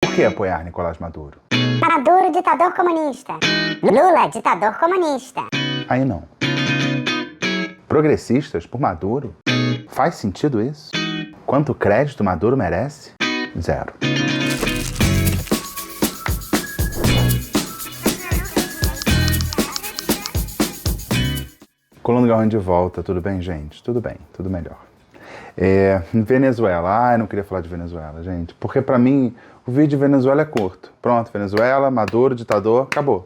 Por que apoiar Nicolás Maduro? Maduro, ditador comunista. Lula, ditador comunista. Aí não. Progressistas por Maduro? Faz sentido isso? Quanto crédito Maduro merece? 0. Coluna do Garrone de volta, tudo bem, gente? Tudo bem, tudo melhor. Venezuela, eu não queria falar de Venezuela, gente, porque pra mim o vídeo de Venezuela é curto. Pronto, Venezuela, Maduro, ditador, acabou.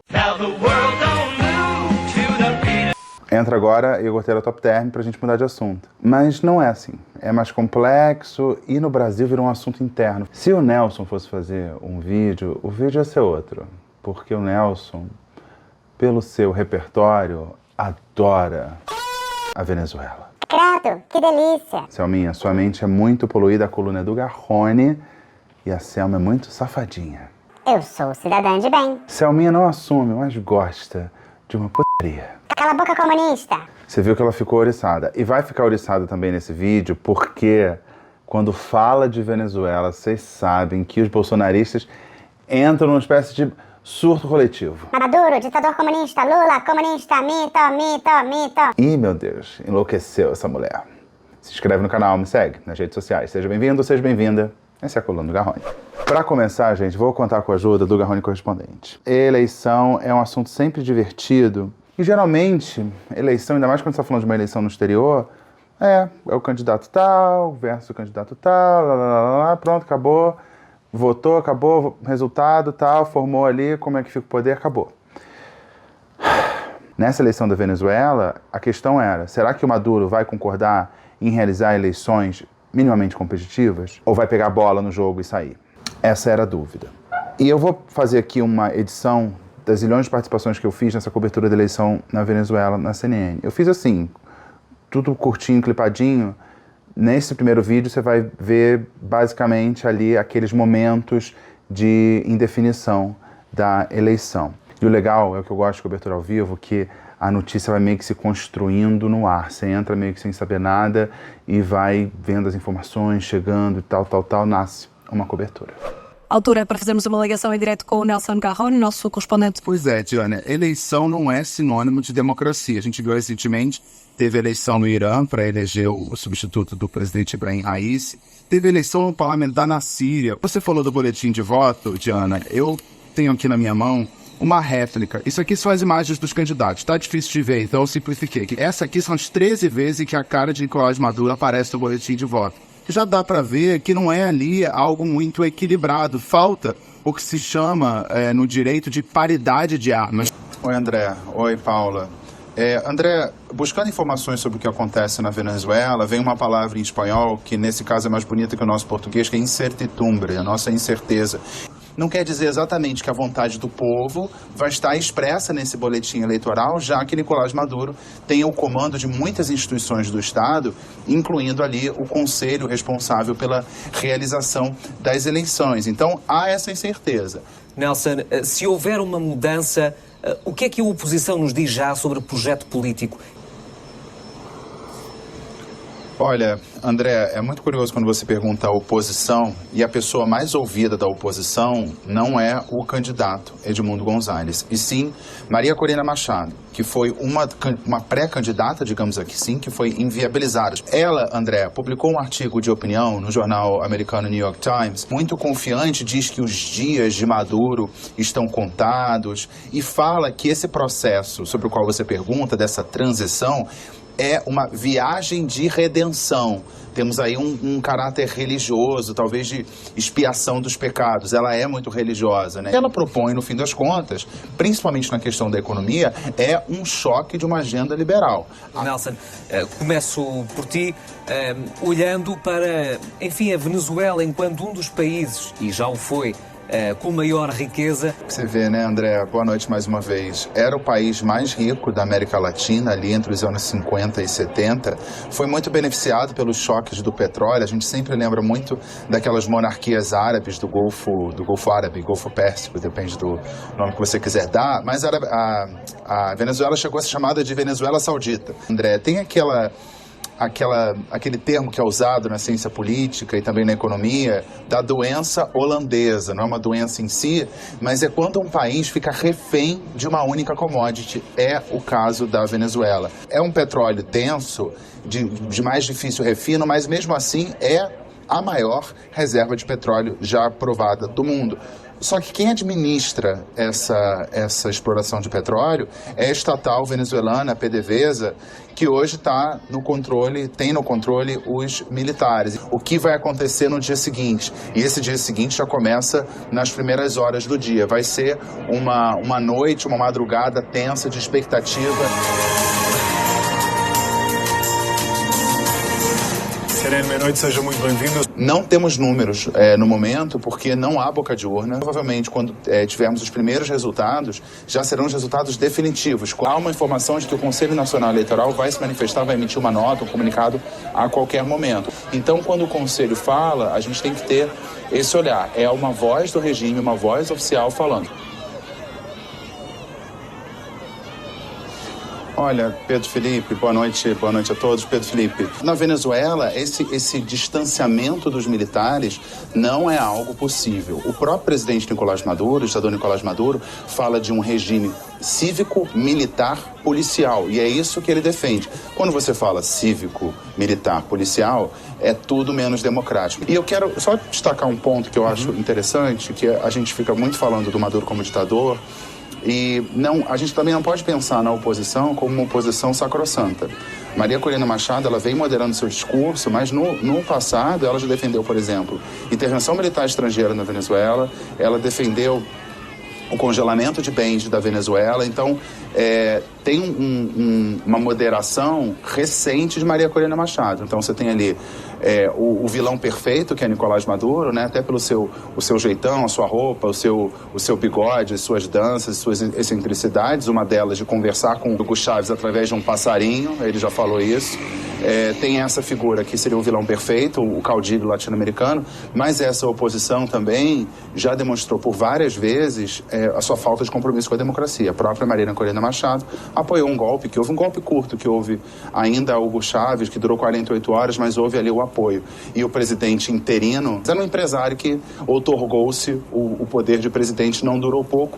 Entra agora Igor Taylor Top Term pra gente mudar de assunto. Mas não é assim, é mais complexo e no Brasil virou um assunto interno. Se o Nelson fosse fazer um vídeo, o vídeo ia ser outro, porque o Nelson, pelo seu repertório, adora a Venezuela. Credo, que delícia. Selminha, sua mente é muito poluída, a coluna é do Garrone e a Selma é muito safadinha. Eu sou cidadã de bem. Selminha não assume, mas gosta de uma putaria. Cala a boca, comunista. Você viu que ela ficou oriçada. E vai ficar oriçada também nesse vídeo, porque quando fala de Venezuela, vocês sabem que os bolsonaristas entram numa espécie de surto coletivo. Maduro, ditador comunista. Lula, comunista. Mito, mito, mito. Ih, meu Deus, enlouqueceu essa mulher. Se inscreve no canal, me segue nas redes sociais. Seja bem-vindo, seja bem-vinda. Essa é a coluna do Garrone. Para começar, gente, vou contar com a ajuda do Garrone Correspondente. Eleição é um assunto sempre divertido. E geralmente, eleição, ainda mais quando você está falando de uma eleição no exterior, é o candidato tal versus o candidato tal, pronto, acabou. Votou, acabou, resultado, tal, formou ali, como é que fica o poder, acabou. Nessa eleição da Venezuela, a questão era, será que o Maduro vai concordar em realizar eleições minimamente competitivas? Ou vai pegar a bola no jogo e sair? Essa era a dúvida. E eu vou fazer aqui uma edição das zilhões de participações que eu fiz nessa cobertura da eleição na Venezuela, na CNN. Eu fiz assim, tudo curtinho, clipadinho. Nesse primeiro vídeo você vai ver basicamente ali aqueles momentos de indefinição da eleição. E o legal, é o que eu gosto de cobertura ao vivo, que a notícia vai meio que se construindo no ar. Você entra meio que sem saber nada e vai vendo as informações, chegando e tal, nasce uma cobertura. Altura para fazermos uma ligação em direto com o Nelson Garrone, nosso correspondente. Pois é, Diana, eleição não é sinônimo de democracia. A gente viu recentemente, teve eleição no Irã para eleger o substituto do presidente Ibrahim Raisi. Teve eleição parlamentar na Síria. Você falou do boletim de voto, Diana. Eu tenho aqui na minha mão uma réplica. Isso aqui são as imagens dos candidatos. Tá difícil de ver, então eu simplifiquei. Essa aqui são as 13 vezes que a cara de Nicolás Maduro aparece no boletim de voto. Já dá para ver que não é ali algo muito equilibrado. Falta o que se chama no direito de paridade de armas. Oi, André. Oi, Paula. André, buscando informações sobre o que acontece na Venezuela, vem uma palavra em espanhol que nesse caso é mais bonita que o nosso português, que é incertidumbre, a nossa incerteza. Não quer dizer exatamente que a vontade do povo vai estar expressa nesse boletim eleitoral, já que Nicolás Maduro tem o comando de muitas instituições do Estado, incluindo ali o conselho responsável pela realização das eleições. Então, há essa incerteza. Nelson, se houver uma mudança, o que é que a oposição nos diz já sobre o projeto político? Olha, André, é muito curioso quando você pergunta a oposição, e a pessoa mais ouvida da oposição não é o candidato Edmundo Gonzalez, e sim Maria Corina Machado, que foi uma pré-candidata, digamos assim, que foi inviabilizada. Ela, André, publicou um artigo de opinião no jornal americano New York Times, muito confiante, diz que os dias de Maduro estão contados, e fala que esse processo sobre o qual você pergunta, dessa transição, é uma viagem de redenção. Temos aí um caráter religioso, talvez de expiação dos pecados. Ela é muito religiosa, né? Ela propõe, no fim das contas, principalmente na questão da economia, é um choque de uma agenda liberal. Nelson, começo por ti, olhando para, enfim, a Venezuela enquanto um dos países, e já o foi, com maior riqueza. Você vê, né, André? Boa noite mais uma vez. Era o país mais rico da América Latina, ali entre os anos 50 e 70. Foi muito beneficiado pelos choques do petróleo. A gente sempre lembra muito daquelas monarquias árabes do Golfo Árabe, Golfo Pérsico, depende do nome que você quiser dar. Mas a Venezuela chegou a ser chamada de Venezuela Saudita. André, tem aquele termo que é usado na ciência política e também na economia, da doença holandesa. Não é uma doença em si, mas é quando um país fica refém de uma única commodity. É o caso da Venezuela. É um petróleo denso, de mais difícil refino, mas mesmo assim é a maior reserva de petróleo já provada do mundo. Só que quem administra essa exploração de petróleo é a estatal venezuelana, a PDVSA, que hoje tem no controle os militares. O que vai acontecer no dia seguinte? E esse dia seguinte já começa nas primeiras horas do dia. Vai ser uma noite, uma madrugada tensa de expectativa. CNN Meia-Noite, seja muito bem-vindo. Não temos números no momento, porque não há boca de urna. Provavelmente, quando tivermos os primeiros resultados, já serão os resultados definitivos. Há uma informação de que o Conselho Nacional Eleitoral vai se manifestar, vai emitir uma nota, um comunicado a qualquer momento. Então, quando o Conselho fala, a gente tem que ter esse olhar. É uma voz do regime, uma voz oficial falando. Olha, Pedro Felipe, boa noite a todos. Pedro Felipe, na Venezuela, esse distanciamento dos militares não é algo possível. O próprio presidente Nicolás Maduro, o ditador Nicolás Maduro, fala de um regime cívico, militar, policial, e é isso que ele defende. Quando você fala cívico, militar, policial, é tudo menos democrático. E eu quero só destacar um ponto que eu acho interessante, que a gente fica muito falando do Maduro como ditador, e a gente também não pode pensar na oposição como uma oposição sacrossanta. Maria Corina Machado, ela vem moderando seu discurso, mas no passado ela já defendeu, por exemplo, intervenção militar estrangeira na Venezuela, ela defendeu o congelamento de bens da Venezuela. Então, tem uma moderação recente de Maria Corina Machado. Então, você tem ali o vilão perfeito, que é Nicolás Maduro, né? Até pelo o seu jeitão, a sua roupa, o seu bigode, as suas danças, suas excentricidades. Uma delas de conversar com o Hugo Chávez através de um passarinho, ele já falou isso. Tem essa figura que seria o vilão perfeito, o caudilho latino-americano, mas essa oposição também já demonstrou por várias vezes a sua falta de compromisso com a democracia. A própria Maria Corina Machado apoiou um golpe, que houve um golpe curto, que houve ainda Hugo Chávez, que durou 48 horas, mas houve ali o apoio. E o presidente interino era um empresário que outorgou-se o poder de presidente, não durou pouco.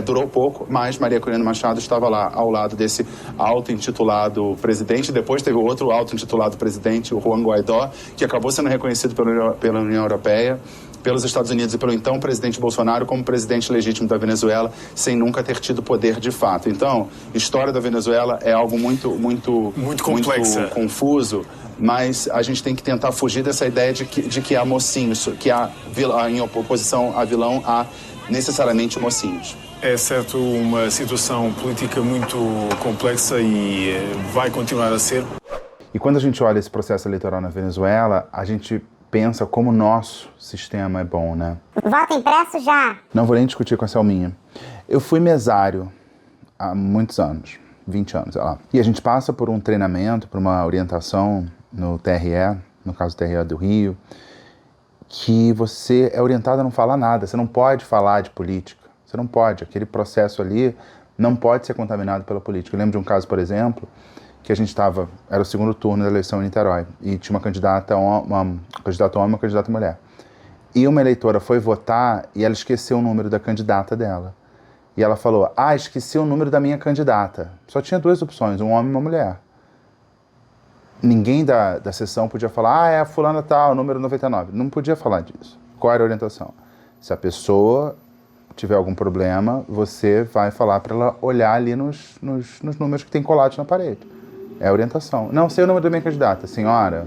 Durou pouco, mas Maria Corina Machado estava lá ao lado desse auto-intitulado presidente. Depois teve outro auto-intitulado presidente, o Juan Guaidó, que acabou sendo reconhecido pela União Europeia, pelos Estados Unidos e pelo então presidente Bolsonaro como presidente legítimo da Venezuela, sem nunca ter tido poder de fato. Então, a história da Venezuela é algo muito complexa, muito confuso, mas a gente tem que tentar fugir dessa ideia de que há mocinhos, que há em oposição a vilão, há necessariamente mocinhos. É certo uma situação política muito complexa e vai continuar a ser. E quando a gente olha esse processo eleitoral na Venezuela, a gente pensa como o nosso sistema é bom, né? Voto impresso já. Não vou nem discutir com a Selminha. Eu fui mesário há muitos anos, 20 anos, sei lá. E a gente passa por um treinamento, por uma orientação no TRE, no caso do TRE do Rio, que você é orientado a não falar nada, você não pode falar de política, você não pode, aquele processo ali não pode ser contaminado pela política. Eu lembro de um caso, por exemplo, que a gente era o segundo turno da eleição em Niterói, e tinha uma candidata homem e uma candidata mulher. E uma eleitora foi votar e ela esqueceu o número da candidata dela. E ela falou, esqueci o número da minha candidata. Só tinha duas opções, um homem e uma mulher. Ninguém da sessão podia falar, é a fulana tal, número 99. Não podia falar disso. Qual era a orientação? Se a pessoa tiver algum problema, você vai falar para ela olhar ali nos números que tem colados na parede. É a orientação. Não sei o número da minha candidata. Senhora,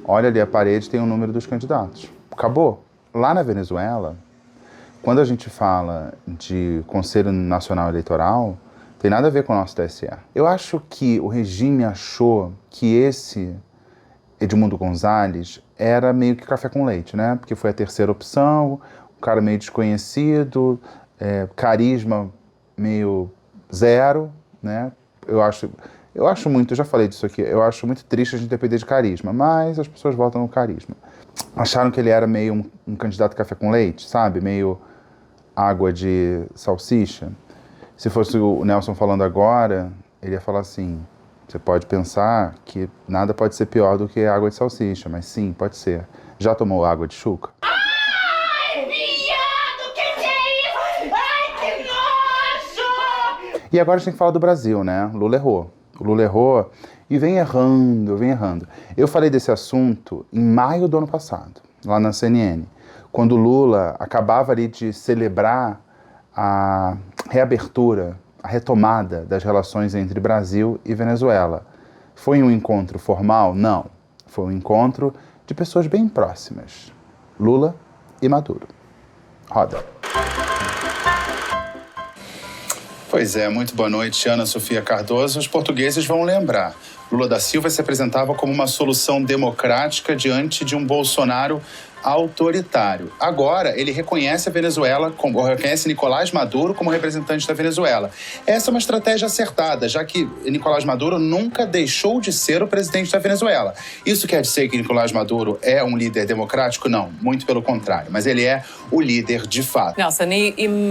olha ali a parede, tem o número dos candidatos. Acabou. Lá na Venezuela, quando a gente fala de Conselho Nacional Eleitoral, tem nada a ver com o nosso TSE. Eu acho que o regime achou que esse Edmundo Gonzalez era meio que café com leite, né? Porque foi a terceira opção, um cara meio desconhecido, carisma meio zero, né? Eu acho muito, eu já falei disso aqui, eu acho muito triste a gente depender de carisma, mas as pessoas votam no carisma. Acharam que ele era meio um candidato café com leite, sabe? Meio água de salsicha. Se fosse o Nelson falando agora, ele ia falar assim, Você pode pensar que nada pode ser pior do que água de salsicha, mas sim, pode ser. Já tomou água de chuca? Ai, viado, que é isso? Ai, que nojo! E agora a gente tem que falar do Brasil, né? O Lula errou. O Lula errou e vem errando, vem errando. Eu falei desse assunto em maio do ano passado, lá na CNN, quando o Lula acabava ali de celebrar a reabertura, a retomada das relações entre Brasil e Venezuela. Foi um encontro formal? Não. Foi um encontro de pessoas bem próximas. Lula e Maduro. Roda. Pois é, muito boa noite, Ana Sofia Cardoso. Os portugueses vão lembrar. Lula da Silva se apresentava como uma solução democrática diante de um Bolsonaro autoritário. Agora, ele reconhece a Venezuela, reconhece Nicolás Maduro como representante da Venezuela. Essa é uma estratégia acertada, já que Nicolás Maduro nunca deixou de ser o presidente da Venezuela. Isso quer dizer que Nicolás Maduro é um líder democrático? Não, muito pelo contrário. Mas ele é o líder de fato. Nelson,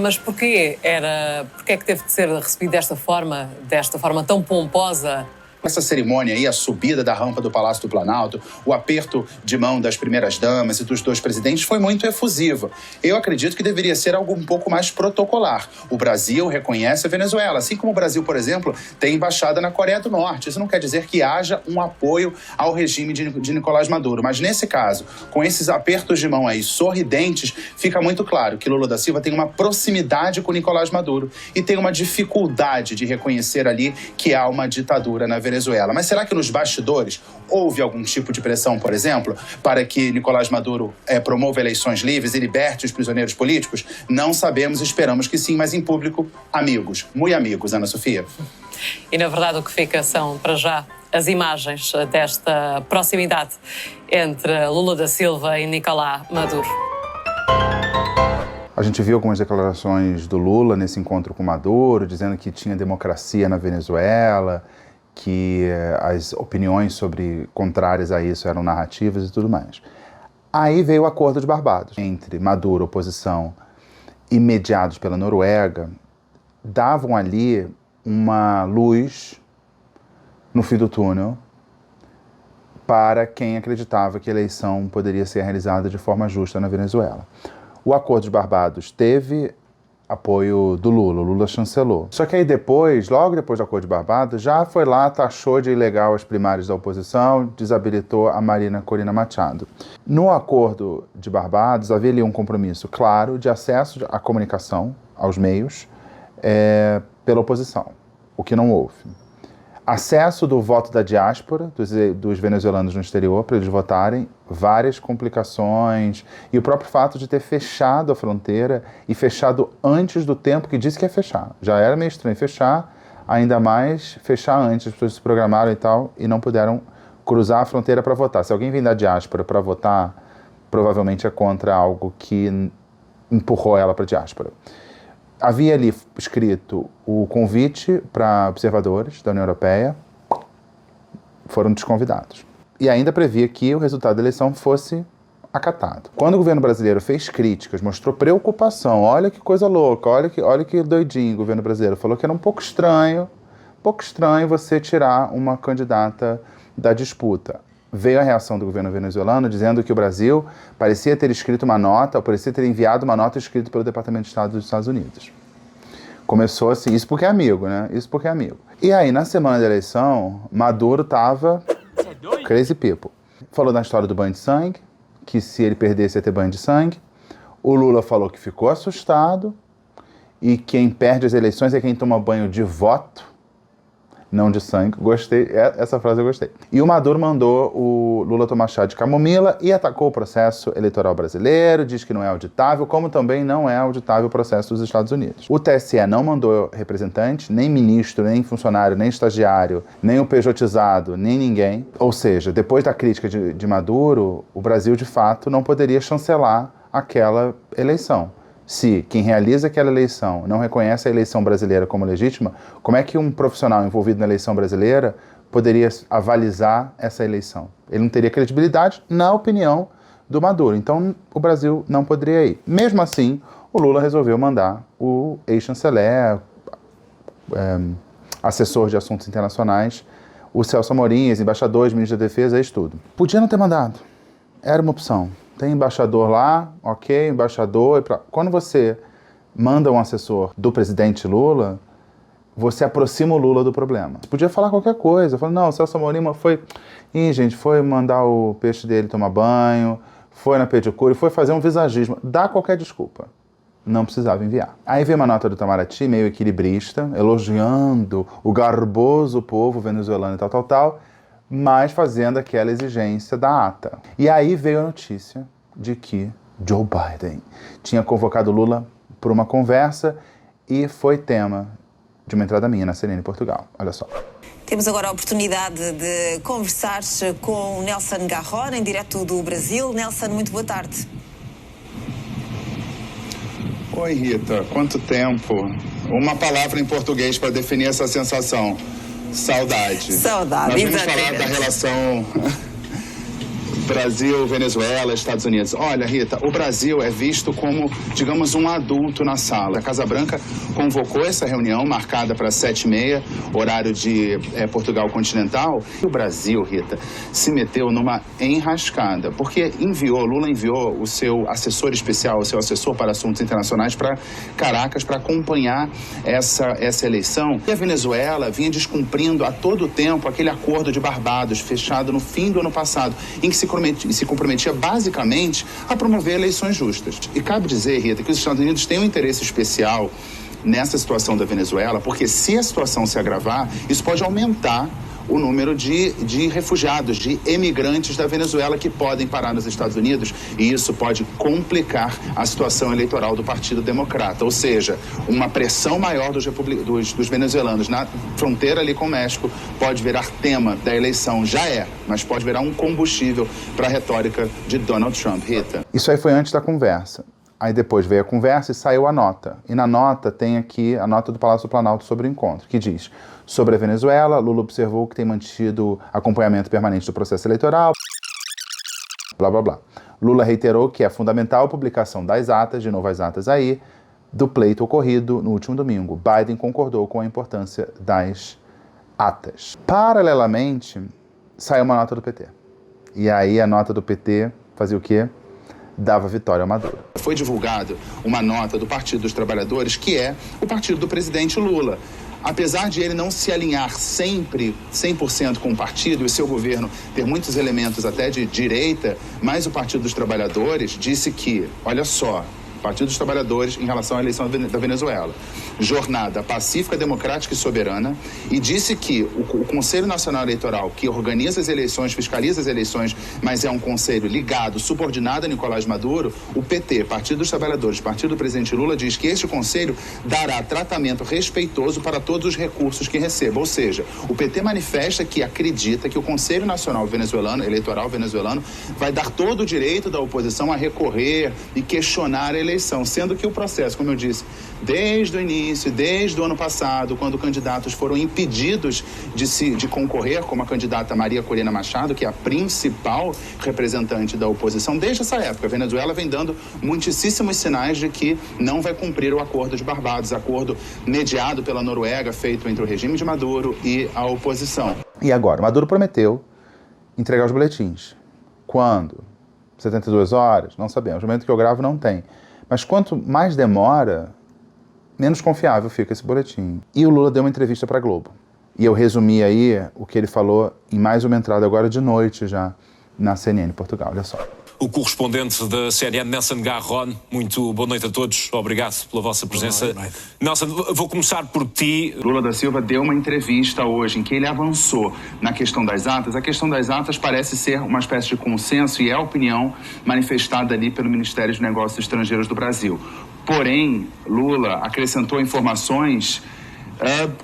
mas porquê é que teve de ser recebido desta forma tão pomposa? Essa cerimônia aí, a subida da rampa do Palácio do Planalto, o aperto de mão das primeiras damas e dos dois presidentes foi muito efusiva. Eu acredito que deveria ser algo um pouco mais protocolar. O Brasil reconhece a Venezuela, assim como o Brasil, por exemplo, tem embaixada na Coreia do Norte. Isso não quer dizer que haja um apoio ao regime de Nicolás Maduro. Mas nesse caso, com esses apertos de mão aí sorridentes, fica muito claro que Lula da Silva tem uma proximidade com Nicolás Maduro e tem uma dificuldade de reconhecer ali que há uma ditadura na Venezuela. Mas será que nos bastidores houve algum tipo de pressão, por exemplo, para que Nicolás Maduro promova eleições livres e liberte os prisioneiros políticos? Não sabemos, esperamos que sim, mas em público, amigos, muito amigos, Ana Sofia. E na verdade o que fica são, para já, as imagens desta proximidade entre Lula da Silva e Nicolás Maduro. A gente viu algumas declarações do Lula nesse encontro com Maduro, dizendo que tinha democracia na Venezuela, que as opiniões contrárias a isso eram narrativas e tudo mais. Aí veio o Acordo de Barbados, entre Maduro, oposição, e mediados pela Noruega, davam ali uma luz no fim do túnel para quem acreditava que a eleição poderia ser realizada de forma justa na Venezuela. O Acordo de Barbados teve apoio do Lula, o Lula chancelou. Só que aí depois, logo depois do Acordo de Barbados, já foi lá, taxou de ilegal as primárias da oposição, desabilitou a Marina Corina Machado. No Acordo de Barbados havia ali um compromisso claro de acesso à comunicação, aos meios, pela oposição, o que não houve. Acesso do voto da diáspora, dos venezuelanos no exterior, para eles votarem, várias complicações, e o próprio fato de ter fechado a fronteira e fechado antes do tempo que disse que ia fechar. Já era meio estranho fechar, ainda mais fechar antes, as pessoas se programaram e tal, e não puderam cruzar a fronteira para votar. Se alguém vem da diáspora para votar, provavelmente é contra algo que empurrou ela para a diáspora. Havia ali escrito o convite para observadores da União Europeia, foram desconvidados. E ainda previa que o resultado da eleição fosse acatado. Quando o governo brasileiro fez críticas, mostrou preocupação, olha que coisa louca, olha que doidinho o governo brasileiro, falou que era um pouco estranho você tirar uma candidata da disputa. Veio a reação do governo venezuelano dizendo que o Brasil parecia ter escrito uma nota, ou parecia ter enviado uma nota escrita pelo Departamento de Estado dos Estados Unidos. Começou assim, isso porque é amigo, né? Isso porque é amigo. E aí, na semana da eleição, Maduro tava crazy people. Falou da história do banho de sangue, que se ele perdesse ia ter banho de sangue. O Lula falou que ficou assustado e quem perde as eleições é quem toma banho de voto, não de sangue. Gostei, essa frase eu gostei. E o Maduro mandou o Lula tomar chá de camomila e atacou o processo eleitoral brasileiro, diz que não é auditável, como também não é auditável o processo dos Estados Unidos. O TSE não mandou representante, nem ministro, nem funcionário, nem estagiário, nem o pejotizado, nem ninguém. Ou seja, depois da crítica de Maduro, o Brasil, de fato, não poderia chancelar aquela eleição. Se quem realiza aquela eleição não reconhece a eleição brasileira como legítima, como é que um profissional envolvido na eleição brasileira poderia avalizar essa eleição? Ele não teria credibilidade, na opinião do Maduro. Então, o Brasil não poderia ir. Mesmo assim, o Lula resolveu mandar o ex-chanceler, assessor de assuntos internacionais, o Celso Amorim, os embaixadores, ministros da Defesa, isso tudo. Podia não ter mandado. Era uma opção. Tem embaixador lá, ok, embaixador. Quando você manda um assessor do presidente Lula, você aproxima o Lula do problema. Você podia falar qualquer coisa. Falando, não, o Celso Amorim foi... gente, foi mandar o peixe dele tomar banho, foi na pedicure, foi fazer um visagismo. Dá qualquer desculpa. Não precisava enviar. Aí veio uma nota do Itamaraty, meio equilibrista, elogiando o garboso povo venezuelano e tal, mas fazendo aquela exigência da ata. E aí veio a notícia de que Joe Biden tinha convocado Lula para uma conversa e foi tema de uma entrada minha na CNN Portugal. Olha só. Temos agora a oportunidade de conversar com o Nelson Garron, em direto do Brasil. Nelson, muito boa tarde. Oi, Rita. Quanto tempo? Uma palavra em português para definir essa sensação. Saudade. Saudade, Nós vamos exatamente. falar da relação Brasil, Venezuela, Estados Unidos. Olha, Rita, o Brasil é visto como, digamos, um adulto na sala. A Casa Branca convocou essa reunião marcada para 7h30, horário de Portugal continental. E o Brasil, Rita, se meteu numa enrascada, porque Lula enviou o seu assessor especial, o seu assessor para assuntos internacionais para Caracas para acompanhar essa eleição. E a Venezuela vinha descumprindo a todo tempo aquele acordo de Barbados, fechado no fim do ano passado, em que se comprometia basicamente a promover eleições justas. E cabe dizer, Rita, que os Estados Unidos têm um interesse especial nessa situação da Venezuela, porque se a situação se agravar, isso pode aumentar o número de refugiados, de emigrantes da Venezuela que podem parar nos Estados Unidos, e isso pode complicar a situação eleitoral do Partido Democrata, ou seja, uma pressão maior dos venezuelanos na fronteira ali com o México pode virar tema da eleição, mas pode virar um combustível para a retórica de Donald Trump. Rita. Isso aí foi antes da conversa. Aí depois veio a conversa e saiu a nota. E na nota tem aqui a nota do Palácio do Planalto sobre o encontro, que diz: sobre a Venezuela, Lula observou que tem mantido acompanhamento permanente do processo eleitoral, blá, blá, blá. Lula reiterou que é fundamental a publicação das atas, de novo as atas aí, do pleito ocorrido no último domingo. Biden concordou com a importância das atas. Paralelamente, saiu uma nota do PT. E aí a nota do PT fazia o quê? Dava vitória ao Maduro. Foi divulgada uma nota do Partido dos Trabalhadores, que é o partido do presidente Lula. Apesar de ele não se alinhar sempre 100% com o partido e o seu governo ter muitos elementos até de direita, mas o Partido dos Trabalhadores disse que, olha só, Partido dos Trabalhadores em relação à eleição da Venezuela, jornada pacífica, democrática e soberana, e disse que o Conselho Nacional Eleitoral, que organiza as eleições, fiscaliza as eleições, mas é um conselho ligado, subordinado a Nicolás Maduro, o PT, Partido dos Trabalhadores, Partido do Presidente Lula, diz que este conselho dará tratamento respeitoso para todos os recursos que receba. Ou seja, o PT manifesta que acredita que o Conselho Nacional Eleitoral venezuelano vai dar todo o direito da oposição a recorrer e questionar a eleição, sendo que o processo, como eu disse, desde o início, desde o ano passado, quando candidatos foram impedidos de concorrer, como a candidata Maria Corina Machado, que é a principal representante da oposição, desde essa época, a Venezuela vem dando muitíssimos sinais de que não vai cumprir o acordo de Barbados, acordo mediado pela Noruega, feito entre o regime de Maduro e a oposição. E agora, Maduro prometeu entregar os boletins. Quando? 72 horas? Não sabemos. No momento que eu gravo, não tem. Mas quanto mais demora, menos confiável fica esse boletim. E o Lula deu uma entrevista para a Globo. E eu resumi aí o que ele falou em mais uma entrada agora de noite já na CNN Portugal. Olha só. O correspondente da CNN, Nelson Garron. Muito boa noite a todos. Obrigado pela vossa presença. Nelson, vou começar por ti. Lula da Silva deu uma entrevista hoje em que ele avançou na questão das atas. A questão das atas parece ser uma espécie de consenso e é a opinião manifestada ali pelo Ministério dos Negócios Estrangeiros do Brasil. Porém, Lula acrescentou informações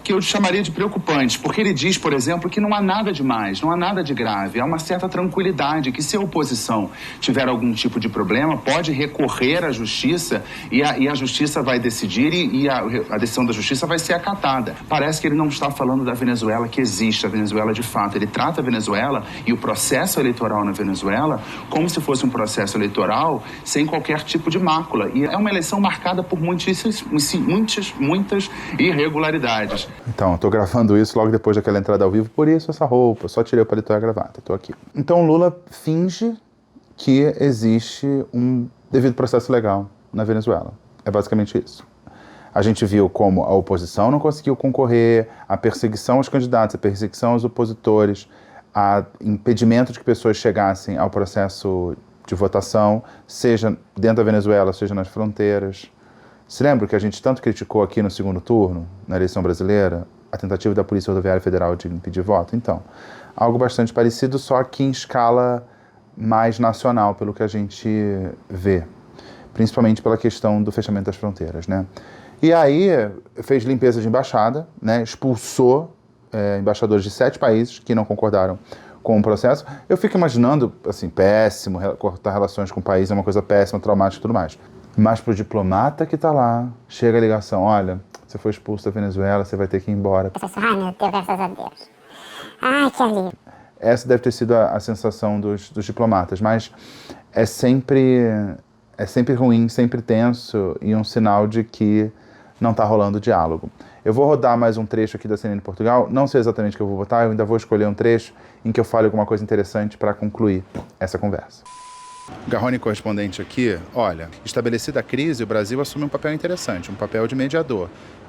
que eu chamaria de preocupantes, porque ele diz, por exemplo, que não há nada demais, não há nada de grave, há uma certa tranquilidade, que se a oposição tiver algum tipo de problema, pode recorrer à justiça e a justiça vai decidir e a decisão da justiça vai ser acatada. Parece que ele não está falando da Venezuela que existe, a Venezuela de fato. Ele trata a Venezuela e o processo eleitoral na Venezuela como se fosse um processo eleitoral sem qualquer tipo de mácula. E é uma eleição marcada por muitas irregularidades. autoridades. Então, eu tô gravando isso logo depois daquela entrada ao vivo, por isso essa roupa, só tirei o paletó e a gravata, tô aqui. Então, Lula finge que existe um devido processo legal na Venezuela. É basicamente isso. A gente viu como a oposição não conseguiu concorrer, a perseguição aos candidatos, a perseguição aos opositores, a impedimento de que pessoas chegassem ao processo de votação, seja dentro da Venezuela, seja nas fronteiras. Se lembra que a gente tanto criticou aqui no segundo turno, na eleição brasileira, a tentativa da Polícia Rodoviária Federal de impedir voto? Então, algo bastante parecido, só que em escala mais nacional, pelo que a gente vê, principalmente pela questão do fechamento das fronteiras, né? E aí fez limpeza de embaixada, né? Expulsou embaixadores de 7 países que não concordaram com o processo. Eu fico imaginando, assim, péssimo, cortar relações com o país é uma coisa péssima, traumática e tudo mais. Mas pro diplomata que tá lá, chega a ligação, olha, você foi expulso da Venezuela, você vai ter que ir embora. Ai, meu Deus, graças a Deus. Ai, que alívio. Essa deve ter sido a sensação dos diplomatas, mas é sempre ruim, sempre tenso e um sinal de que não está rolando diálogo. Eu vou rodar mais um trecho aqui da CNN Portugal, não sei exatamente o que eu vou botar, eu ainda vou escolher um trecho em que eu fale alguma coisa interessante para concluir essa conversa. Garrone, correspondente aqui, olha, estabelecida a crise, o Brasil assume um papel interessante, um papel de mediador.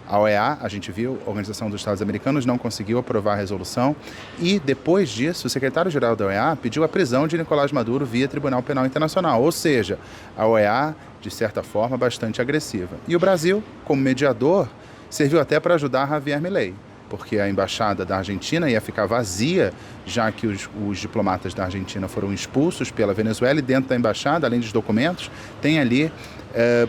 A OEA, a gente viu, a Organização dos Estados Americanos, não conseguiu aprovar a resolução e, depois disso, o secretário-geral da OEA pediu a prisão de Nicolás Maduro via Tribunal Penal Internacional, ou seja, a OEA, de certa forma, bastante agressiva. E o Brasil, como mediador, serviu até para ajudar Javier Milei, porque a embaixada da Argentina ia ficar vazia, já que os diplomatas da Argentina foram expulsos pela Venezuela e dentro da embaixada, além dos documentos, tem ali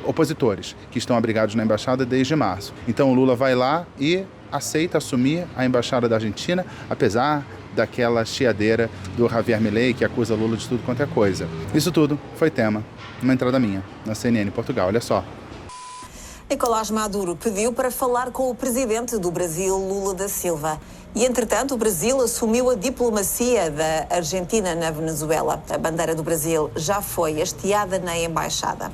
opositores que estão abrigados na embaixada desde março. Então o Lula vai lá e aceita assumir a embaixada da Argentina, apesar daquela chiadeira do Javier Milei que acusa Lula de tudo quanto é coisa. Isso tudo foi tema numa entrada minha na CNN Portugal, olha só. Nicolás Maduro pediu para falar com o presidente do Brasil, Lula da Silva. E, entretanto, o Brasil assumiu a diplomacia da Argentina na Venezuela. A bandeira do Brasil já foi hasteada na embaixada.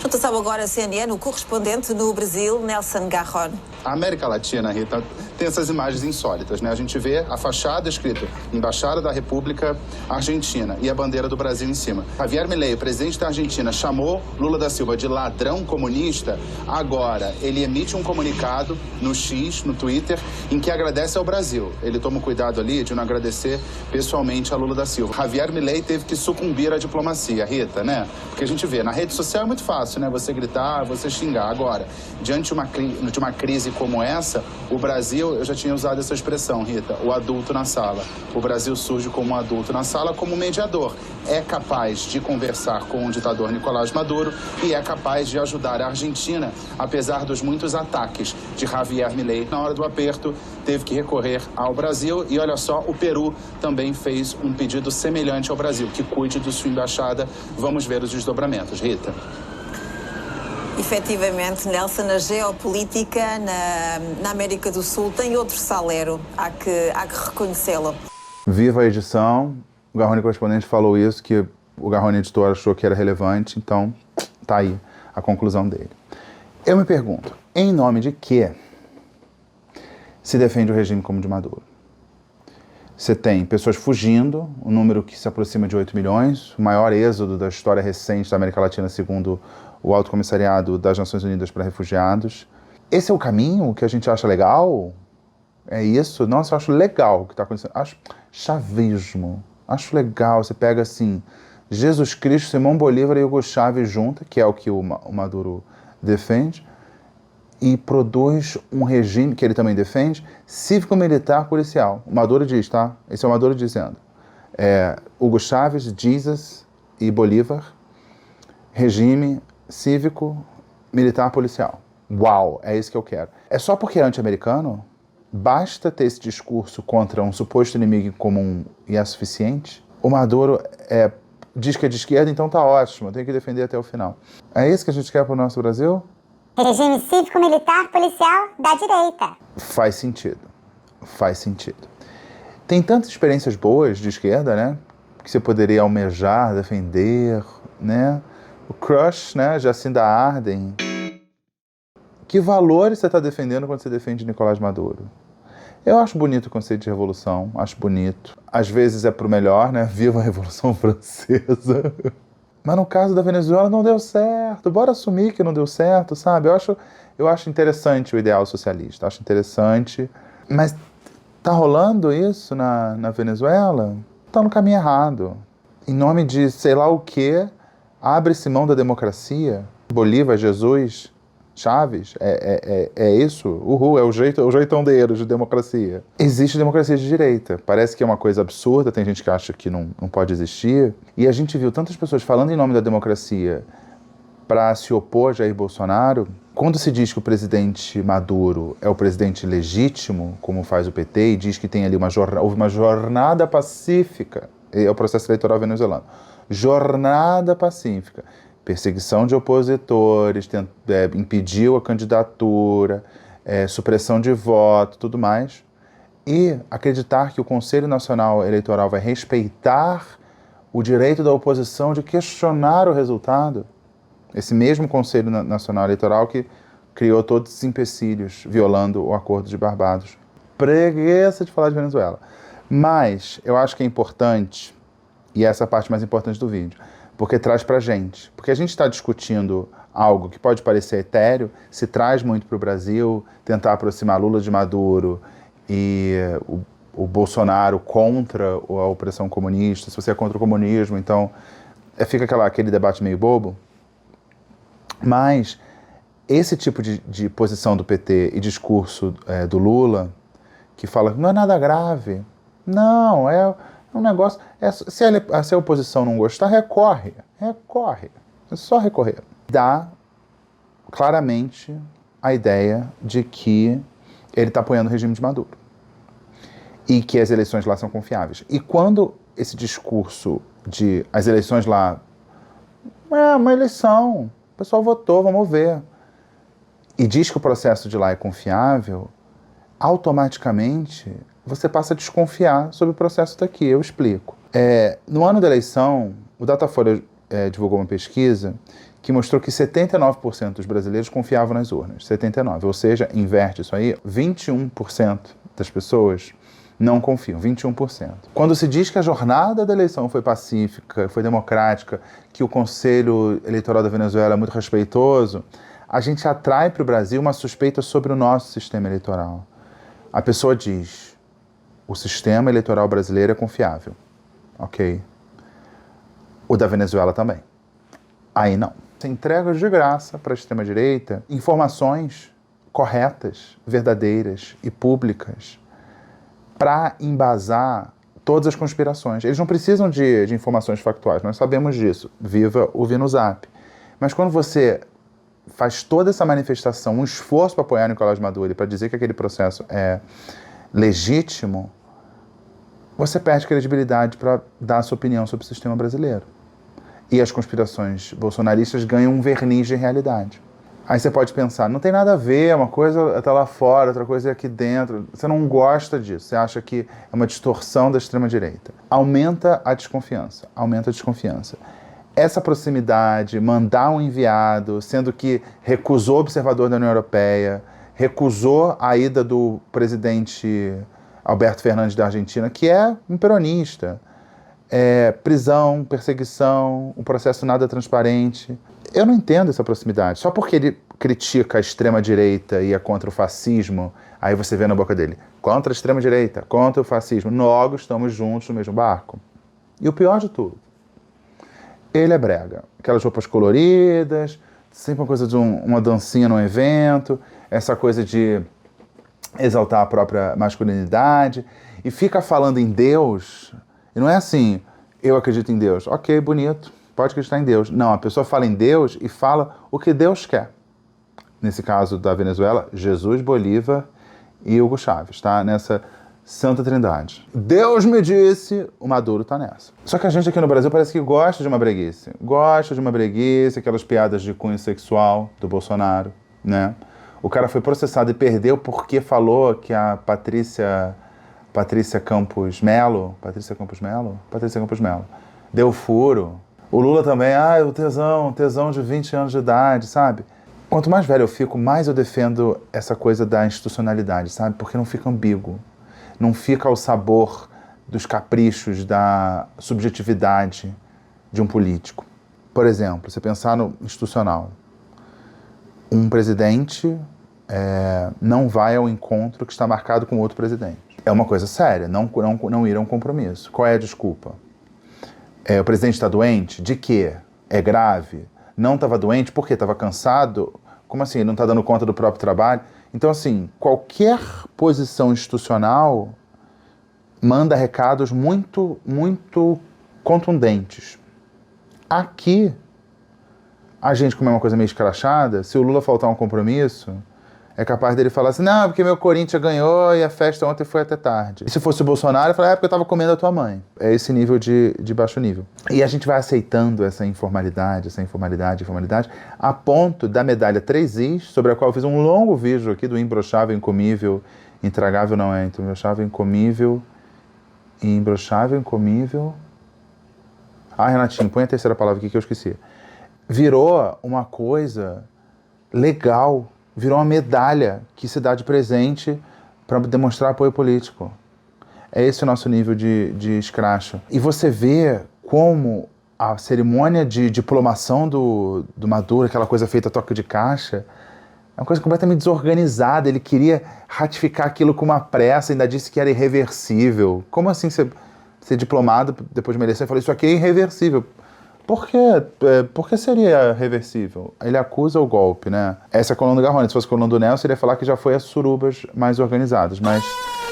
Junta-se agora a CNN, o correspondente no Brasil, Nelson Garrone. A América Latina, Rita, tem essas imagens insólitas, né? A gente vê a fachada escrito Embaixada da República Argentina e a bandeira do Brasil em cima. Javier Milei, presidente da Argentina, chamou Lula da Silva de ladrão comunista. Agora, ele emite um comunicado no X, no Twitter, em que agradece ao Brasil. Ele toma o cuidado ali de não agradecer pessoalmente a Lula da Silva. Javier Milei teve que sucumbir à diplomacia, Rita, né? Porque a gente vê, na rede social é muito fácil, né? Você gritar, você xingar. Agora, diante de uma crise como essa, o Brasil, eu já tinha usado essa expressão, Rita, o adulto na sala. O Brasil surge como um adulto na sala, como mediador. É capaz de conversar com o ditador Nicolás Maduro e é capaz de ajudar a Argentina, apesar dos muitos ataques de Javier Milei. Na hora do aperto, teve que recorrer ao Brasil e, olha só, o Peru também fez um pedido semelhante ao Brasil, que cuide de sua embaixada. Vamos ver os desdobramentos, Rita. Efetivamente, Nelson, a geopolítica na América do Sul tem outro salero, há que reconhecê-lo. Viva a edição, o Garrone correspondente falou isso, que o Garrone editor achou que era relevante, então tá aí a conclusão dele. Eu me pergunto, em nome de que se defende o regime como de Maduro? Você tem pessoas fugindo, um número que se aproxima de 8 milhões, o maior êxodo da história recente da América Latina, segundo o Alto Comissariado das Nações Unidas para Refugiados. Esse é o caminho que a gente acha legal? É isso? Nossa, eu acho legal o que está acontecendo. Acho chavismo. Acho legal. Você pega, assim, Jesus Cristo, Simão Bolívar e Hugo Chávez junta, que é o que o Maduro defende, e produz um regime, que ele também defende, cívico-militar policial. O Maduro diz, tá? Esse é o Maduro dizendo. Hugo Chávez, Jesus e Bolívar, regime cívico, militar, policial. Uau, é isso que eu quero. É só porque é anti-americano? Basta ter esse discurso contra um suposto inimigo em comum e é suficiente? O Maduro diz que é de esquerda, então tá ótimo, tem que defender até o final. É isso que a gente quer para o nosso Brasil? Regime cívico, militar, policial da direita. Faz sentido. Faz sentido. Tem tantas experiências boas de esquerda, né? Que você poderia almejar, defender, né? O Crush, né? Jacinda Ardern. Que valores você está defendendo quando você defende Nicolás Maduro? Eu acho bonito o conceito de revolução, acho bonito. Às vezes é pro melhor, né? Viva a Revolução Francesa. Mas no caso da Venezuela não deu certo. Bora assumir que não deu certo, sabe? Eu acho interessante o ideal socialista, acho interessante. Mas tá rolando isso na Venezuela? Tá no caminho errado. Em nome de sei lá o quê, abre-se mão da democracia. Bolívar, Jesus, Chaves, é isso? Uhul, é o jeitão deles de democracia. Existe democracia de direita. Parece que é uma coisa absurda, tem gente que acha que não pode existir. E a gente viu tantas pessoas falando em nome da democracia para se opor a Jair Bolsonaro. Quando se diz que o presidente Maduro é o presidente legítimo, como faz o PT, e diz que tem ali houve uma jornada pacífica, é o processo eleitoral venezuelano, jornada pacífica, perseguição de opositores, impediu a candidatura, supressão de voto, tudo mais, e acreditar que o Conselho Nacional Eleitoral vai respeitar o direito da oposição de questionar o resultado. Esse mesmo Conselho Nacional Eleitoral que criou todos esses empecilhos, violando o Acordo de Barbados. Preguiça de falar de Venezuela. Mas eu acho que é importante, e essa é a parte mais importante do vídeo, porque traz pra gente. Porque a gente está discutindo algo que pode parecer etéreo, se traz muito para o Brasil, tentar aproximar Lula de Maduro e o Bolsonaro contra a opressão comunista. Se você é contra o comunismo, então fica aquele debate meio bobo. Mas esse tipo de posição do PT e discurso do Lula, que fala que não é nada grave, não, é um negócio... se a oposição não gostar, recorre, é só recorrer. Dá claramente a ideia de que ele está apoiando o regime de Maduro e que as eleições lá são confiáveis. E quando esse discurso de as eleições lá... É uma eleição... O pessoal votou, vamos ver. E diz que o processo de lá é confiável, automaticamente você passa a desconfiar sobre o processo daqui. Eu explico. No ano da eleição, o Datafolha divulgou uma pesquisa que mostrou que 79% dos brasileiros confiavam nas urnas. 79%, ou seja, inverte isso aí, 21% das pessoas não confiam, 21%. Quando se diz que a jornada da eleição foi pacífica, foi democrática, que o Conselho Eleitoral da Venezuela é muito respeitoso, a gente atrai para o Brasil uma suspeita sobre o nosso sistema eleitoral. A pessoa diz, o sistema eleitoral brasileiro é confiável. Ok. O da Venezuela também. Aí não. Você entrega de graça para a extrema-direita informações corretas, verdadeiras e públicas para embasar todas as conspirações. Eles não precisam de informações factuais, nós sabemos disso. Viva o Vinuzap. Mas quando você faz toda essa manifestação, um esforço para apoiar Nicolás Maduro e para dizer que aquele processo é legítimo, você perde credibilidade para dar a sua opinião sobre o sistema brasileiro. E as conspirações bolsonaristas ganham um verniz de realidade. Aí você pode pensar, não tem nada a ver, uma coisa está lá fora, outra coisa é aqui dentro. Você não gosta disso, você acha que é uma distorção da extrema-direita. Aumenta a desconfiança, Essa proximidade, mandar um enviado, sendo que recusou o observador da União Europeia, recusou a ida do presidente Alberto Fernandes da Argentina, que é um peronista. Prisão, perseguição, um processo nada transparente. Eu não entendo essa proximidade. Só porque ele critica a extrema-direita e é contra o fascismo, aí você vê na boca dele, contra a extrema-direita, contra o fascismo, logo estamos juntos no mesmo barco. E o pior de tudo, ele é brega. Aquelas roupas coloridas, sempre uma coisa de uma dancinha num evento, essa coisa de exaltar a própria masculinidade, e fica falando em Deus, e não é assim, eu acredito em Deus, ok, bonito, pode acreditar em Deus. Não, a pessoa fala em Deus e fala o que Deus quer. Nesse caso da Venezuela, Jesus, Bolívar e Hugo Chávez, tá? Nessa Santa Trindade. Deus me disse, o Maduro tá nessa. Só que a gente aqui no Brasil parece que gosta de uma breguice. Gosta de uma breguice, aquelas piadas de cunho sexual do Bolsonaro, né? O cara foi processado e perdeu porque falou que a Patrícia Campos Melo deu furo. O Lula também, o tesão de 20 anos de idade, sabe? Quanto mais velho eu fico, mais eu defendo essa coisa da institucionalidade, sabe? Porque não fica ambíguo. Não fica ao sabor dos caprichos, da subjetividade de um político. Por exemplo, você pensar no institucional. Um presidente não vai ao encontro que está marcado com outro presidente. É uma coisa séria, não ir a um compromisso. Qual é a desculpa? O presidente está doente? De quê? É grave? Não estava doente porque estava cansado? Como assim? Ele não está dando conta do próprio trabalho? Então, assim, qualquer posição institucional manda recados muito, muito contundentes. Aqui, a gente, como é uma coisa meio escrachada, se o Lula faltar um compromisso, é capaz dele falar assim, não, porque meu Corinthians ganhou e a festa ontem foi até tarde. E se fosse o Bolsonaro, ele fala, porque eu tava comendo a tua mãe. É esse nível de baixo nível. E a gente vai aceitando essa informalidade, a ponto da medalha 3Is, sobre a qual eu fiz um longo vídeo aqui do imbrochável, incomível, intragável não é, imbrochável, incomível, incomível. Ah, Renatinho, põe a terceira palavra aqui que eu esqueci. Virou uma coisa legal, virou uma medalha que se dá de presente para demonstrar apoio político. É esse o nosso nível de escracho. E você vê como a cerimônia de diplomação do Maduro, aquela coisa feita a toque de caixa, é uma coisa completamente desorganizada. Ele queria ratificar aquilo com uma pressa, ainda disse que era irreversível. Como assim ser diplomado depois de uma eleição e falar isso aqui é irreversível? Por quê? Por que seria reversível? Ele acusa o golpe, né? Essa é a coluna do Garrone. Se fosse a coluna do Nelson, ele ia falar que já foi as surubas mais organizadas, mas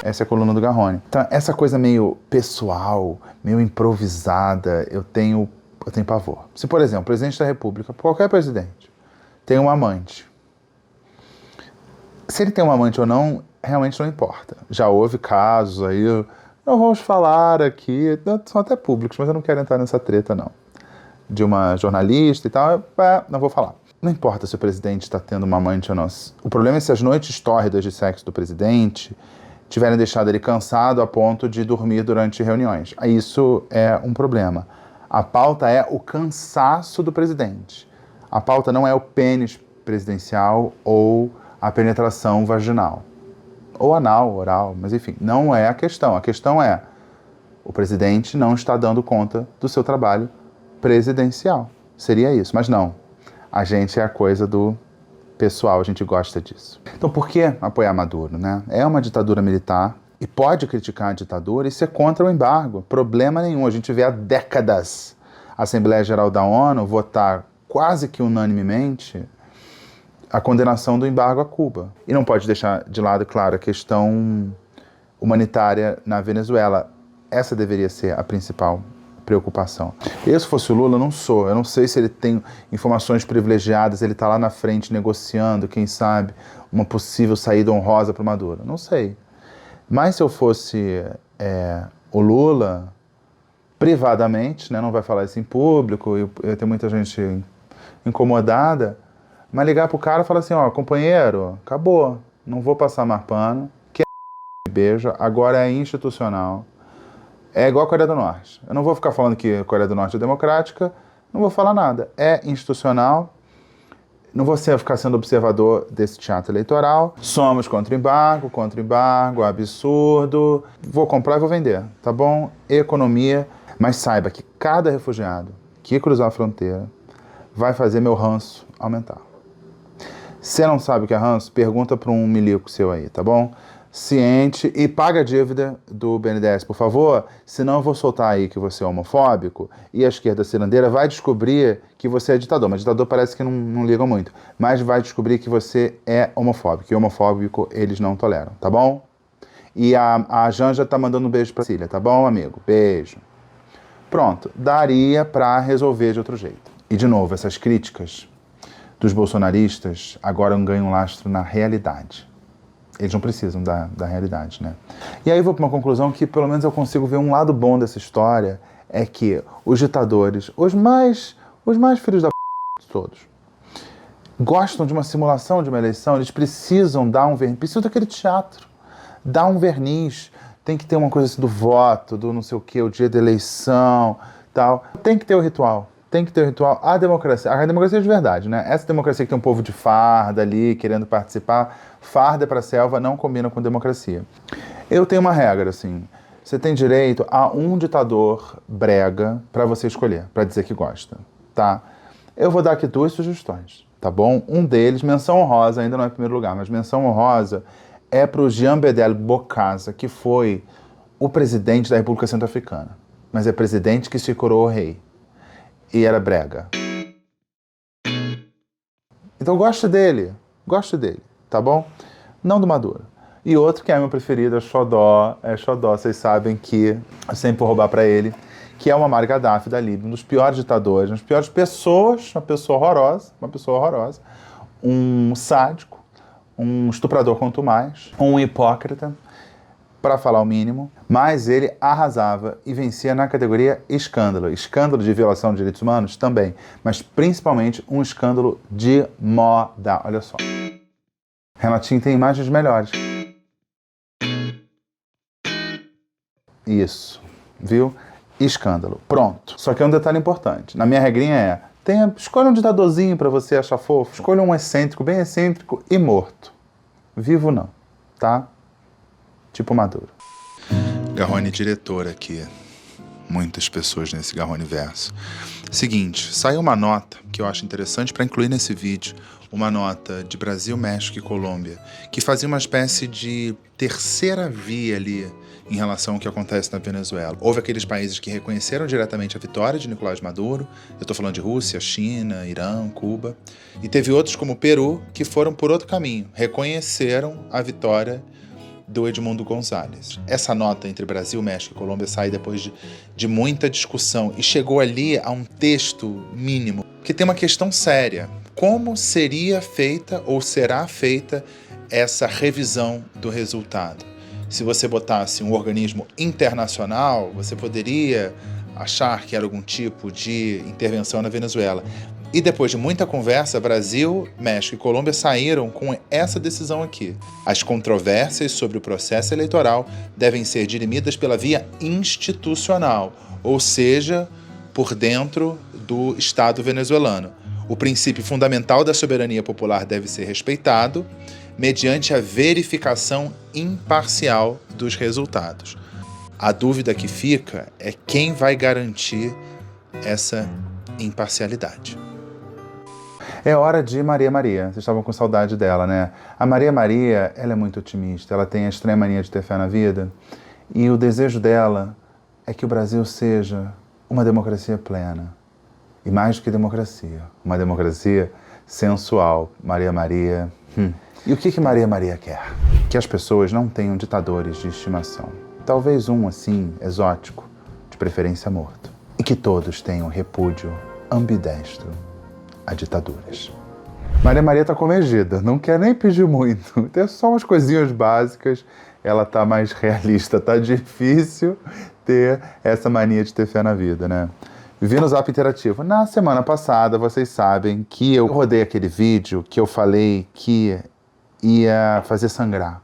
essa é a coluna do Garrone. Então, essa coisa meio pessoal, meio improvisada, eu tenho pavor. Se, por exemplo, o presidente da República, qualquer presidente, tem um amante. Se ele tem um amante ou não, realmente não importa. Já houve casos aí, não vamos falar aqui, são até públicos, mas eu não quero entrar nessa treta, não. De uma jornalista e tal, não vou falar. Não importa se o presidente está tendo uma amante ou não. O problema é se as noites tórridas de sexo do presidente tiverem deixado ele cansado a ponto de dormir durante reuniões. Isso é um problema. A pauta é o cansaço do presidente. A pauta não é o pênis presidencial ou a penetração vaginal. Ou anal, oral, mas enfim, não é a questão. A questão é o presidente não está dando conta do seu trabalho presidencial. Seria isso, mas não. A gente é a coisa do pessoal, a gente gosta disso. Então por que apoiar Maduro, né? É uma ditadura militar e pode criticar a ditadura e ser contra o embargo. Problema nenhum. A gente vê há décadas a Assembleia Geral da ONU votar quase que unanimemente a condenação do embargo a Cuba. E não pode deixar de lado, claro, a questão humanitária na Venezuela. Essa deveria ser a principal preocupação. Eu, se fosse o Lula, eu não sei se ele tem informações privilegiadas, ele está lá na frente negociando, quem sabe, uma possível saída honrosa para o Maduro. Não sei. Mas se eu fosse o Lula, privadamente, né, não vai falar isso em público, eu tenho muita gente incomodada, mas ligar pro cara e falar assim, ó, companheiro, acabou, não vou passar mais pano, que beija, agora é institucional. É igual a Coreia do Norte. Eu não vou ficar falando que a Coreia do Norte é democrática, não vou falar nada. É institucional, não vou ficar sendo observador desse teatro eleitoral. Somos contra o embargo, absurdo. Vou comprar e vou vender, tá bom? Economia. Mas saiba que cada refugiado que cruzar a fronteira vai fazer meu ranço aumentar. Se não sabe o que é ranço, pergunta para um milico seu aí, tá bom? Ciente e paga a dívida do BNDES, por favor, senão eu vou soltar aí que você é homofóbico e a esquerda cirandeira vai descobrir que você é ditador. Mas ditador parece que não ligam muito, mas vai descobrir que você é homofóbico, e homofóbico eles não toleram, tá bom? E a Janja tá mandando um beijo pra Cília, tá bom, amigo? Beijo. Pronto, daria para resolver de outro jeito. E de novo, essas críticas dos bolsonaristas agora ganham lastro na realidade. Eles não precisam da realidade, né? E aí eu vou para uma conclusão que pelo menos eu consigo ver um lado bom dessa história, é que os ditadores, os mais filhos da p... de todos, gostam de uma simulação de uma eleição, eles precisam dar um verniz, precisam daquele teatro, dar um verniz, tem que ter uma coisa assim do voto, do não sei o que, o dia da eleição, tal. Tem que ter o ritual, tem que ter ritual. A democracia é de verdade, né? Essa democracia que tem um povo de farda ali, querendo participar, farda pra selva, não combina com democracia. Eu tenho uma regra, assim, você tem direito a um ditador brega pra você escolher, pra dizer que gosta, tá? Eu vou dar aqui 2 sugestões, tá bom? Um deles, menção honrosa, ainda não é em primeiro lugar, mas menção honrosa é pro Jean Bedel Bokassa, que foi o presidente da República Centro-Africana, mas é presidente que se coroou rei. E era brega. Então gosto dele, tá bom? Não do Maduro. E outro que é meu preferido é Xodó, vocês sabem que eu sempre vou roubar pra ele, que é o Muammar Gaddafi da Líbia, um dos piores ditadores, uma das piores pessoas, uma pessoa horrorosa, um sádico, um estuprador quanto mais, um hipócrita, para falar o mínimo, mas ele arrasava e vencia na categoria escândalo. Escândalo de violação de direitos humanos também, mas principalmente um escândalo de moda. Olha só. Renatinho tem imagens melhores. Isso, viu? Escândalo. Pronto. Só que é um detalhe importante. Na minha regrinha escolha um ditadorzinho para você achar fofo, escolha um excêntrico, bem excêntrico e morto. Vivo não, tá? Tipo Maduro. Garrone diretor aqui. Muitas pessoas nesse Garrone verso. Seguinte, saiu uma nota que eu acho interessante para incluir nesse vídeo. Uma nota de Brasil, México e Colômbia, que fazia uma espécie de terceira via ali em relação ao que acontece na Venezuela. Houve aqueles países que reconheceram diretamente a vitória de Nicolás Maduro. Eu estou falando de Rússia, China, Irã, Cuba. E teve outros como o Peru, que foram por outro caminho. Reconheceram a vitória do Edmundo González. Essa nota entre Brasil, México e Colômbia sai depois de muita discussão e chegou ali a um texto mínimo, que tem uma questão séria. Como seria feita ou será feita essa revisão do resultado? Se você botasse um organismo internacional, você poderia achar que era algum tipo de intervenção na Venezuela. E depois de muita conversa, Brasil, México e Colômbia saíram com essa decisão aqui. As controvérsias sobre o processo eleitoral devem ser dirimidas pela via institucional, ou seja, por dentro do Estado venezuelano. O princípio fundamental da soberania popular deve ser respeitado mediante a verificação imparcial dos resultados. A dúvida que fica é quem vai garantir essa imparcialidade. É hora de Maria Maria. Vocês estavam com saudade dela, né? A Maria Maria, ela é muito otimista. Ela tem a extrema mania de ter fé na vida. E o desejo dela é que o Brasil seja uma democracia plena. E mais do que democracia. Uma democracia sensual. Maria Maria. E o que Maria Maria quer? Que as pessoas não tenham ditadores de estimação. Talvez um, assim, exótico, de preferência morto. E que todos tenham repúdio ambidestro a ditaduras. Maria Maria tá convergida, não quer nem pedir muito. Tem só umas coisinhas básicas, ela tá mais realista. Tá difícil ter essa mania de ter fé na vida, né? Vivi no Zap Interativo. Na semana passada, vocês sabem que eu rodei aquele vídeo que eu falei que ia fazer sangrar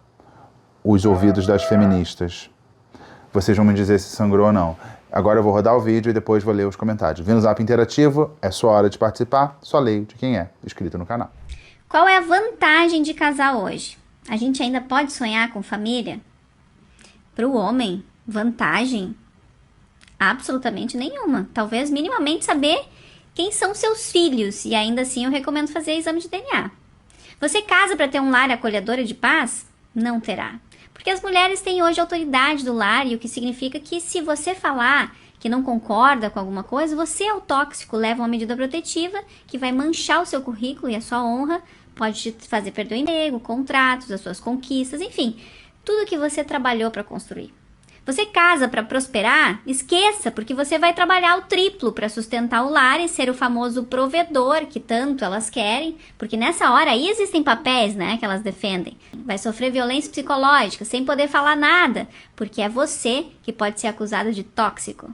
os ouvidos das feministas. Vocês vão me dizer se sangrou ou não. Agora eu vou rodar o vídeo e depois vou ler os comentários. Vindo no Zap Interativo, é sua hora de participar, só leio de quem é inscrito no canal. Qual é a vantagem de casar hoje? A gente ainda pode sonhar com família? Para o homem, vantagem? Absolutamente nenhuma. Talvez minimamente saber quem são seus filhos, e ainda assim eu recomendo fazer exame de DNA. Você casa para ter um lar acolhedor e de paz? Não terá. Porque as mulheres têm hoje autoridade do lar, e o que significa que se você falar que não concorda com alguma coisa, você é o tóxico, leva uma medida protetiva que vai manchar o seu currículo e a sua honra, pode te fazer perder o emprego, contratos, as suas conquistas, enfim, tudo que você trabalhou para construir. Você casa para prosperar? Esqueça, porque você vai trabalhar o triplo para sustentar o lar e ser o famoso provedor que tanto elas querem, porque nessa hora aí existem papéis, né, que elas defendem. Vai sofrer violência psicológica sem poder falar nada, porque é você que pode ser acusado de tóxico.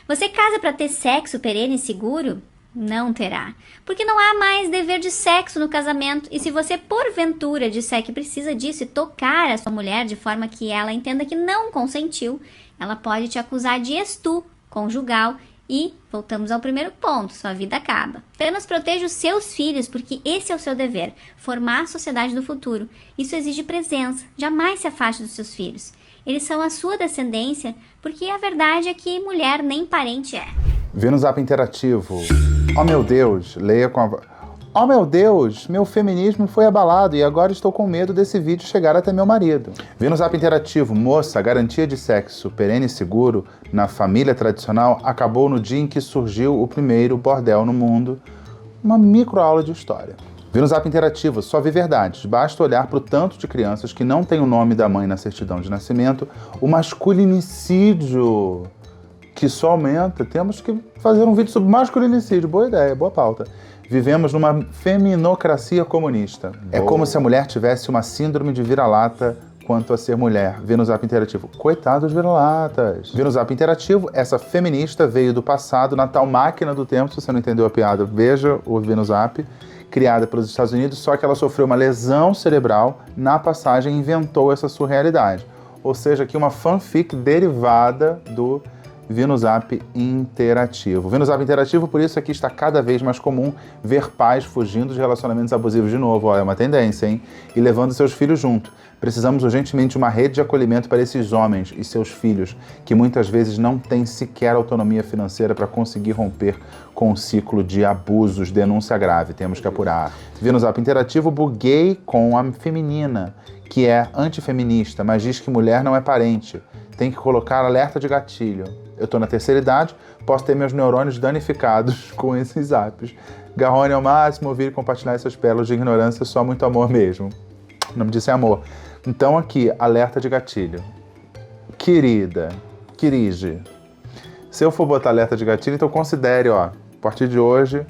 Você casa para ter sexo perene e seguro? Não terá, porque não há mais dever de sexo no casamento, e se você porventura disser que precisa disso e tocar a sua mulher de forma que ela entenda que não consentiu, ela pode te acusar de estu conjugal E voltamos ao primeiro ponto, sua vida acaba. Apenas proteja os seus filhos, porque esse é o seu dever, formar a sociedade do futuro. Isso exige presença, jamais se afaste dos seus filhos. Eles são a sua descendência, porque a verdade é que mulher nem parente é. Vênus App interativo. Oh meu Deus, leia com a... Oh meu Deus, meu feminismo foi abalado e agora estou com medo desse vídeo chegar até meu marido. Vênus App interativo. Moça, garantia de sexo perene e seguro na família tradicional acabou no dia em que surgiu o primeiro bordel no mundo. Uma microaula de história. Vênus App interativo. Só vi verdades. Basta olhar para o tanto de crianças que não tem o nome da mãe na certidão de nascimento. O masculinicídio que só aumenta. Temos que fazer um vídeo sobre masculinicídio. Boa ideia, boa pauta. Vivemos numa feminocracia comunista. É como se a mulher tivesse uma síndrome de vira-lata quanto a ser mulher. Vênus App interativo. Coitados vira-latas. Vênus App interativo. Essa feminista veio do passado na tal máquina do tempo. Se você não entendeu a piada, veja o Vênus App. Criada pelos Estados Unidos, só que ela sofreu uma lesão cerebral na passagem e inventou essa surrealidade. Ou seja, aqui uma fanfic derivada do Vênus App interativo. Vênus App interativo, por isso aqui está cada vez mais comum ver pais fugindo de relacionamentos abusivos de novo. Olha, é uma tendência, hein? E levando seus filhos junto. Precisamos urgentemente de uma rede de acolhimento para esses homens e seus filhos, que muitas vezes não têm sequer autonomia financeira para conseguir romper com o ciclo de abusos. Denúncia grave, temos que apurar. Vênus App interativo, buguei com a feminina, que é antifeminista, mas diz que mulher não é parente. Tem que colocar alerta de gatilho. Eu tô na terceira idade, posso ter meus neurônios danificados com esses apps. Garrone ao máximo, ouvir e compartilhar essas pérolas de ignorância, só muito amor mesmo. O nome disso é amor. Então aqui, alerta de gatilho. Querida, querige. Se eu for botar alerta de gatilho, então considere, ó, a partir de hoje,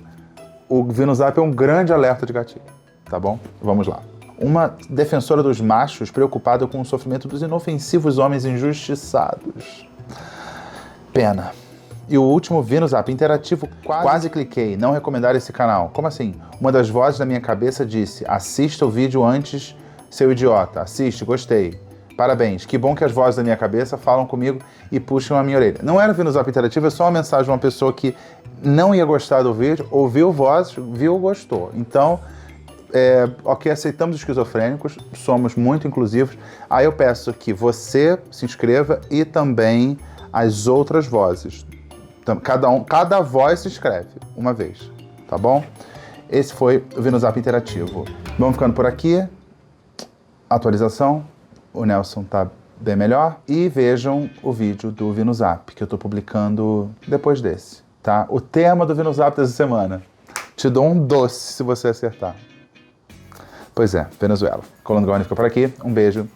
o Vênus App é um grande alerta de gatilho, tá bom? Vamos lá. Uma defensora dos machos preocupada com o sofrimento dos inofensivos homens injustiçados. Pena. E o último Vênus App interativo, quase cliquei, não recomendar esse canal. Como assim? Uma das vozes da minha cabeça disse, assista o vídeo antes, seu idiota. Assiste, gostei. Parabéns, que bom que as vozes da minha cabeça falam comigo e puxam a minha orelha. Não era Vênus App interativo, é só uma mensagem de uma pessoa que não ia gostar do vídeo, ouviu vozes, viu, gostou. Então, ok, aceitamos esquizofrênicos, somos muito inclusivos. Aí eu peço que você se inscreva e também as outras vozes. Então, cada voz se inscreve uma vez, tá bom? Esse foi o Vênus App interativo. Vamos ficando por aqui. Atualização. O Nelson tá bem melhor. E vejam o vídeo do Vênus App, que eu tô publicando depois desse, tá? O tema do Vênus App dessa semana. Te dou um doce se você acertar. Pois é, Venezuela. Colando Garrone fica por aqui. Um beijo.